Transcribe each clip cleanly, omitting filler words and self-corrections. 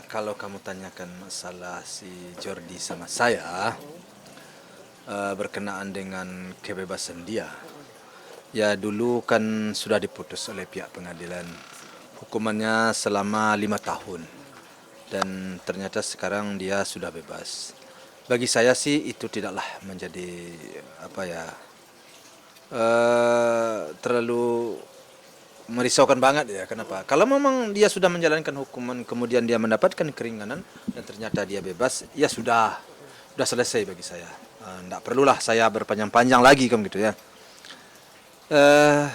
Kalau kamu tanyakan masalah si Jordi sama saya, berkenaan dengan kebebasan dia, ya dulu kan sudah diputus oleh pihak pengadilan. Hukumannya selama 5 tahun. Dan ternyata sekarang dia sudah bebas. Bagi saya sih itu tidaklah menjadi apa ya, terlalu merisaukan banget ya. Kenapa? Kalau memang dia sudah menjalankan hukuman kemudian dia mendapatkan keringanan dan ternyata dia bebas, ya sudah selesai bagi saya. Tidak perlulah saya berpanjang-panjang lagi kan gitu ya.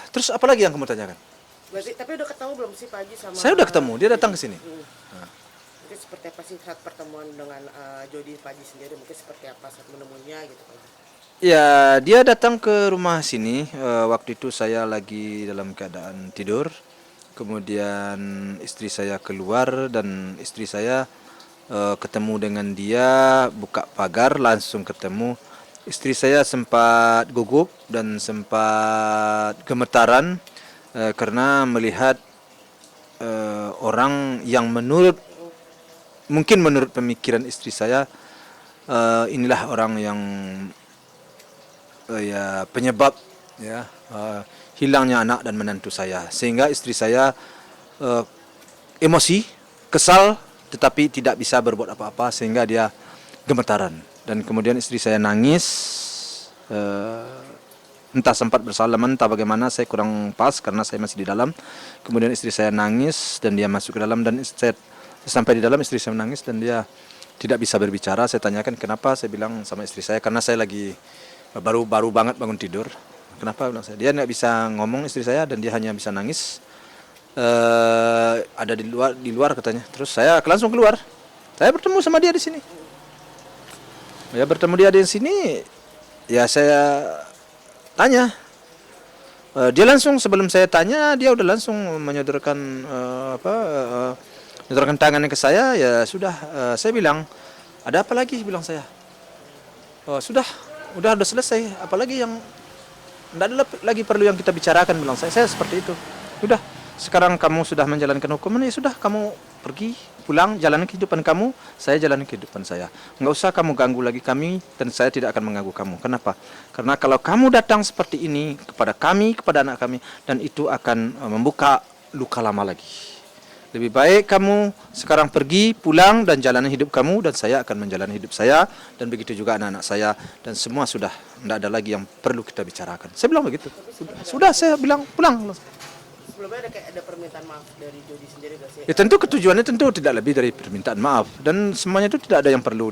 Terus apa lagi yang kamu tanyakan? Berarti tapi udah ketemu belum sih Pak Haji sama Saya udah ketemu, dia datang ke sini. Mungkin seperti apa sih saat pertemuan dengan Jody Pak Haji sendiri, mungkin seperti apa saat menemuinya gitu Pak Haji? Ya, dia datang ke rumah sini. Waktu itu saya lagi dalam keadaan tidur. Kemudian istri saya keluar dan istri saya ketemu dengan dia, buka pagar langsung ketemu. Istri saya sempat gugup dan sempat gemetaran karena melihat orang yang mungkin menurut pemikiran istri saya, inilah orang yang ya penyebab ya hilangnya anak dan menantu saya, sehingga istri saya emosi, kesal, tetapi tidak bisa berbuat apa-apa sehingga dia gemetaran. Dan kemudian istri saya nangis, entah sempat bersalaman, entah bagaimana, saya kurang pas karena saya masih di dalam. Kemudian istri saya nangis dan dia masuk ke dalam, dan saya sampai di dalam istri saya menangis dan dia tidak bisa berbicara. Saya tanyakan kenapa, saya bilang sama istri saya karena saya lagi baru banget bangun tidur. Kenapa, bilang saya. Dia nggak bisa ngomong istri saya dan dia hanya bisa nangis. Ada di luar katanya. Terus saya langsung keluar. Saya bertemu sama dia di sini. Ya bertemu dia di sini. Ya saya tanya. Dia langsung sebelum saya tanya dia udah langsung menyodorkan menyodorkan tangannya ke saya. Ya sudah, saya bilang ada apa lagi, bilang saya. Oh, udah selesai. Apalagi yang tidak ada lagi perlu yang kita bicarakan, bilang saya seperti itu. Udah, sekarang kamu sudah menjalankan hukuman, ya sudah, kamu pergi pulang, jalani kehidupan kamu, saya jalani kehidupan saya. Nggak usah kamu ganggu lagi kami dan saya tidak akan mengganggu kamu. Kenapa? Karena kalau kamu datang seperti ini kepada kami, kepada anak kami, dan itu akan membuka luka lama lagi. Lebih baik kamu sekarang pergi, pulang dan jalani hidup kamu, dan saya akan menjalani hidup saya, dan begitu juga anak-anak saya, dan semua sudah, tidak ada lagi yang perlu kita bicarakan. Saya bilang begitu. Sudah saya bilang pulang. Sebelumnya ada permintaan maaf dari Jody sendiri gak sih? Ya tentu ketujuannya tentu tidak lebih dari permintaan maaf, dan semuanya itu tidak ada yang perlu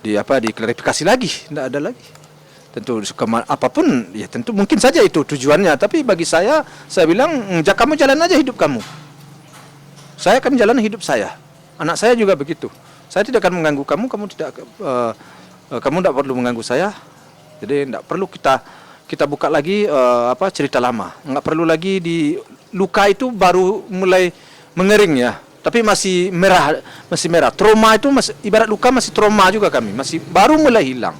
diklarifikasi lagi, tidak ada lagi. Tentu apapun ya tentu mungkin saja itu tujuannya, tapi bagi saya bilang kamu jalan aja hidup kamu. Saya akan jalan hidup saya. Anak saya juga begitu. Saya tidak akan mengganggu kamu, kamu tidak perlu mengganggu saya. Jadi tidak perlu kita buka lagi cerita lama. Enggak perlu lagi di luka itu baru mulai mengering ya. Tapi masih merah. Trauma itu ibarat luka masih trauma juga kami, masih baru mulai hilang.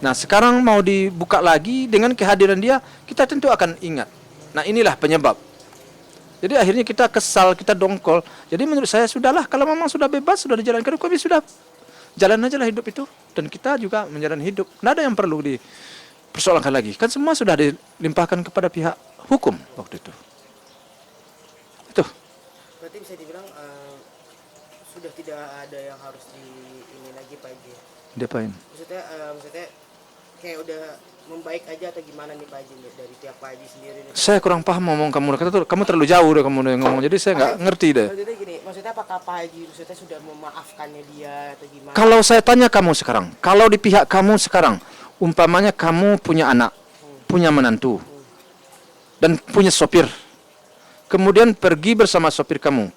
Nah, sekarang mau dibuka lagi dengan kehadiran dia, kita tentu akan ingat. Nah, inilah penyebab. Jadi akhirnya kita kesal, kita dongkol. Jadi menurut saya sudahlah, kalau memang sudah bebas, sudah dijalankan hukum, sudah jalan aja lah hidup itu. Dan kita juga menjalani hidup. Tidak ada yang perlu dipersoalkan lagi. Kan semua sudah dilimpahkan kepada pihak hukum waktu itu. Itu. Berarti bisa dibilang sudah tidak ada yang harus ini lagi Pak Haji. Diapain? Maksudnya kayak udah membaik aja atau gimana nih Pak Haji dari pihak Pak Haji sendiri nih? Saya kurang paham ngomong kamu terlalu jauh udah kamu ngomong, jadi saya nggak ngerti deh. Maksudnya gini, maksudnya apakah Pak Haji sudah memaafkannya dia atau gimana? Kalau saya tanya kamu sekarang, kalau di pihak kamu sekarang, umpamanya kamu punya anak, punya menantu, dan punya sopir, kemudian pergi bersama sopir kamu,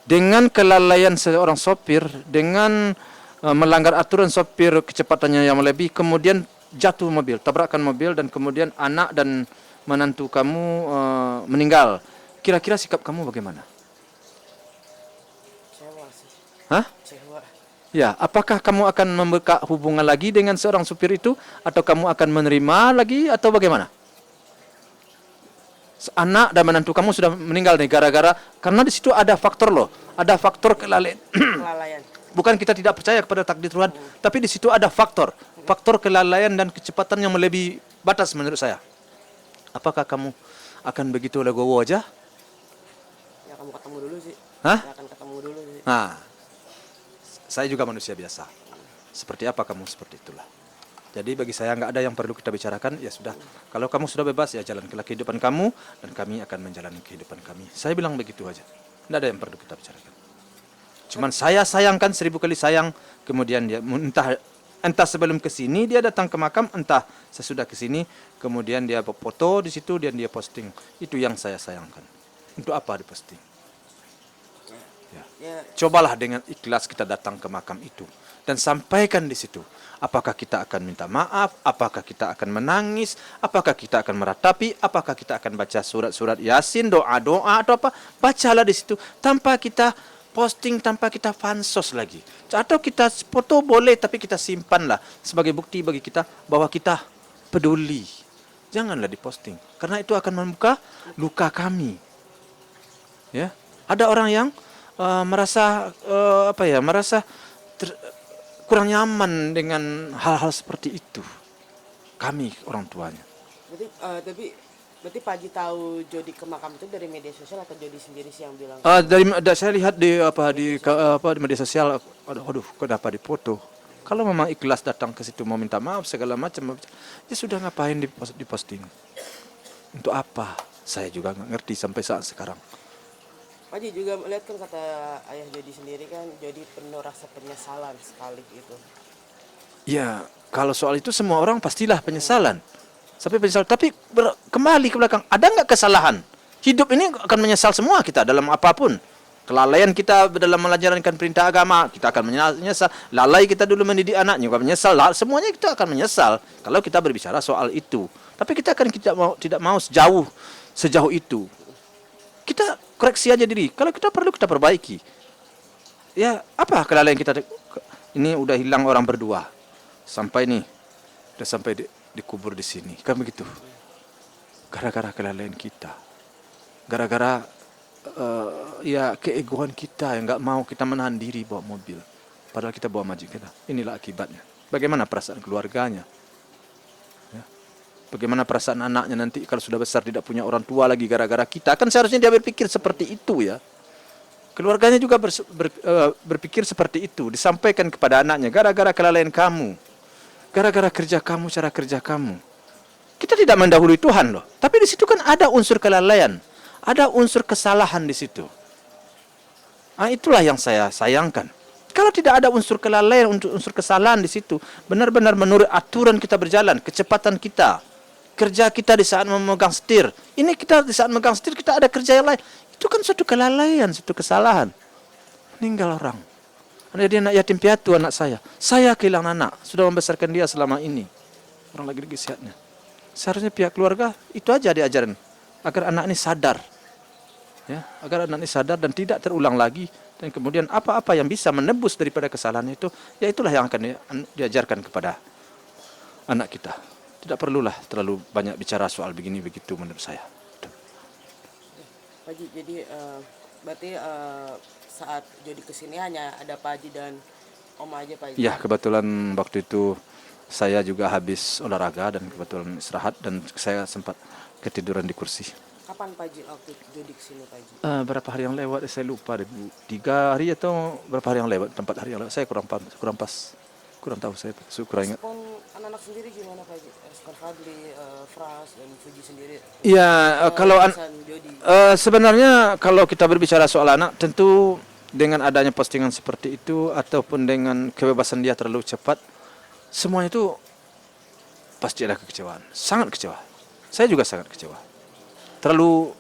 dengan kelalaian seorang sopir, dengan melanggar aturan sopir kecepatannya yang melebihi, kemudian jatuh mobil, tabrakan mobil, dan kemudian anak dan menantu kamu meninggal. Kira-kira sikap kamu bagaimana? Kecewa sih. Hah? Kecewa. Ya, apakah kamu akan membuka hubungan lagi dengan seorang supir itu, atau kamu akan menerima lagi, atau bagaimana? Anak dan menantu kamu sudah meninggal nih gara-gara, karena di situ ada faktor loh, ada faktor kelalaian. Kelalaian. Bukan kita tidak percaya kepada takdir Tuhan, tapi di situ ada faktor kelalaian dan kecepatan yang melebihi batas menurut saya. Apakah kamu akan begitu legowo aja? Ya kamu ketemu dulu sih. Hah? Ya akan ketemu dulu sih. Nah, saya juga manusia biasa. Seperti apa kamu, seperti itulah. Jadi bagi saya nggak ada yang perlu kita bicarakan, ya sudah. Kalau kamu sudah bebas, ya jalankanlah kehidupan kamu, dan kami akan menjalani kehidupan kami. Saya bilang begitu aja. Nggak ada yang perlu kita bicarakan. Cuman saya sayangkan 1000 kali sayang, kemudian dia entah sebelum ke sini dia datang ke makam, entah sesudah ke sini, kemudian dia foto di situ dan dia posting. Itu yang saya sayangkan. Untuk apa diposting? Ya, Cobalah dengan ikhlas kita datang ke makam itu dan sampaikan di situ. Apakah kita akan minta maaf? Apakah kita akan menangis? Apakah kita akan meratapi? Apakah kita akan baca surat-surat Yasin, doa-doa atau apa? Bacalah di situ tanpa kita posting, tanpa kita pansos lagi. Atau kita foto boleh, tapi kita simpanlah sebagai bukti bagi kita bahwa kita peduli. Janganlah diposting, karena itu akan membuka luka kami. Ya, ada orang yang merasa kurang nyaman dengan hal-hal seperti itu. Kami orang tuanya. Berarti Pak Haji tahu Jody ke makam itu dari media sosial atau Jody sendiri sih yang bilang? Saya lihat di media sosial. Aduh, kenapa dipoto? Kalau memang ikhlas datang ke situ mau minta maaf segala macam, ya sudah, ngapain diposting? Untuk apa? Saya juga nggak ngerti sampai saat sekarang. Pak Haji juga melihat kan kata ayah Jody sendiri kan, Jody penuh rasa penyesalan sekali gitu. Ya, kalau soal itu semua orang pastilah penyesalan. Tapi kembali ke belakang, ada nggak kesalahan? Hidup ini akan menyesal semua kita dalam apapun. Kelalaian kita dalam menjalankan perintah agama, kita akan menyesal. Lalai kita dulu mendidik anak, juga menyesal. Semuanya kita akan menyesal kalau kita berbicara soal itu. Tapi kita akan tidak mau sejauh itu. Kita koreksi aja diri. Kalau kita perlu, kita perbaiki. Ya, apa kelalaian kita? Ini udah hilang orang berdua. Udah sampai dikubur di sini. Kan begitu. Gara-gara kelalaian kita. Gara-gara keegoan kita yang nggak mau kita menahan diri bawa mobil. Padahal kita bawa majikan kita. Inilah akibatnya. Bagaimana perasaan keluarganya? Bagaimana perasaan anaknya nanti kalau sudah besar tidak punya orang tua lagi gara-gara kita? Kan seharusnya dia berpikir seperti itu ya. Keluarganya juga berpikir seperti itu. Disampaikan kepada anaknya, gara-gara kelalaian kamu. Gara-gara kerja kamu, cara kerja kamu. Kita tidak mendahului Tuhan loh. Tapi di situ kan ada unsur kelalaian. Ada unsur kesalahan di situ. Nah, itulah yang saya sayangkan. Kalau tidak ada unsur kelalaian, unsur kesalahan di situ, benar-benar menurut aturan kita berjalan, kecepatan kita, kerja kita di saat memegang setir. Ini kita di saat memegang setir kita ada kerja yang lain. Itu kan suatu kelalaian, suatu kesalahan. Meninggal orang. Dia anak yatim piatu anak saya. Saya kehilangan anak, sudah membesarkan dia selama ini. Orang lagi sehatnya. Seharusnya pihak keluarga itu aja diajarin agar anak ini sadar. Ya, agar anak ini sadar dan tidak terulang lagi, dan kemudian apa-apa yang bisa menebus daripada kesalahan itu, ya itulah yang akan diajarkan kepada anak kita. Tidak perlulah terlalu banyak bicara soal begini begitu menurut saya. Pak Haji, jadi berarti saat Jody kesini hanya ada Pak Haji dan Om aja Pak Haji? Ya, kebetulan waktu itu saya juga habis olahraga dan kebetulan istirahat dan saya sempat ketiduran di kursi. Kapan Pak Haji waktu Jody kesini Pak Haji? Berapa hari yang lewat saya lupa deh, 3 hari atau berapa hari yang lewat, 4 hari yang lewat, saya kurang tahu, saya kurang ingat. Respon anak-anak sendiri gimana Pak Haji? Respon Fadli, Fras dan Fuji sendiri? Ya, kalau sebenarnya kalau kita berbicara soal anak, tentu dengan adanya postingan seperti itu ataupun dengan kebebasan dia terlalu cepat, semuanya itu pasti ada kekecewaan, sangat kecewa. Saya juga sangat kecewa. Terlalu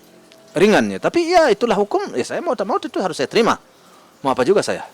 ringannya, tapi ya itulah hukum. Ya saya mau tak mau itu harus saya terima. Mau apa juga saya.